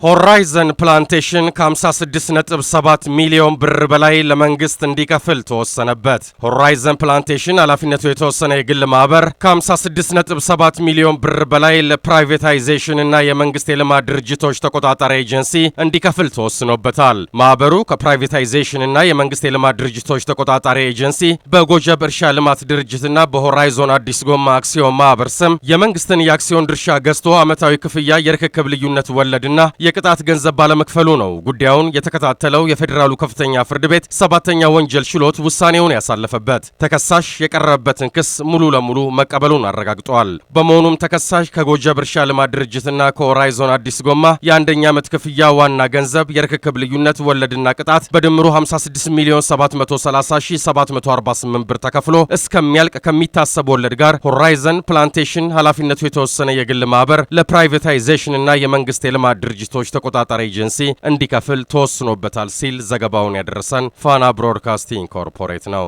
ሆራይዘን ፕላንቴሽን ከ56.7 ሚሊዮን ብር በላይ ለመንግስት እንዲከፍል ተወሰነበት። ሆራይዘን ፕላንቴሽን ኃላፊነቱ የተወሰነ የግል ማህበር ከ56.7 ሚሊዮን ብር በላይ ለፕራይቬታይዜሽን እና የመንግስት የልማት ድርጅቶች ተቆጣጣሪ ኤጀንሲ እንዲከፍል ተወስኖበታል። ማህበሩ ከፕራይቬታይዜሽን እና የመንግስት የልማት ድርጅቶች ተቆጣጣሪ ኤጀንሲ በጎጀብ እርሻ ልማት ድርጅትና በሆራይዞን አዲስ ጎማ አክሲዮን ማህበር ስም የመንግስትን የአክሲዮን ድርሻ ገዝቶ ዓመታዊ ክፍያ የርክክብ ልዩነት ወለድና የቅጣት ገንዘብ ባለመክፈሉ ነው ጉዳዩን የተከታተለው የፌዴራሉ ከፍተኛ ፍርድ ቤት 7ኛ ወንጀል ችሎት ውሳኔውን ያሳለፈበት። ተከሳሽ የቀረበበትን ክስ ሙሉ ለሙሉ መቀበሉን አረጋግጧል። በመሆኑም ተከሳሽ ከጎጀብ እርሻ ልማት ድርጅትና ከሆራይዞን አዲስ ጎማ የአንደኛ ዓመት ክፍያ ዋና ገንዘብ የርክክብ ልዩነት ወለድና ቅጣት በድምሩ 56,730,748 ብር ተከፍሎ እስከሚያልቅ ከሚታሰብ ወለድ ጋር ሆራይዘን ፕላንቴሽን ኃላፊነቱ የተወሰነ የግል ማህበር ለፕራይቬታይዜሽን እና የመንግስት የልማት ድርጅቶች ተቆጣጣሪ ኤጀንሲ እንዲከፍል ተወስኖበታል ሲል ዘገባውን ያደረሰን ፋና ብሮድካስቲንግ ኮርፖሬት ነው።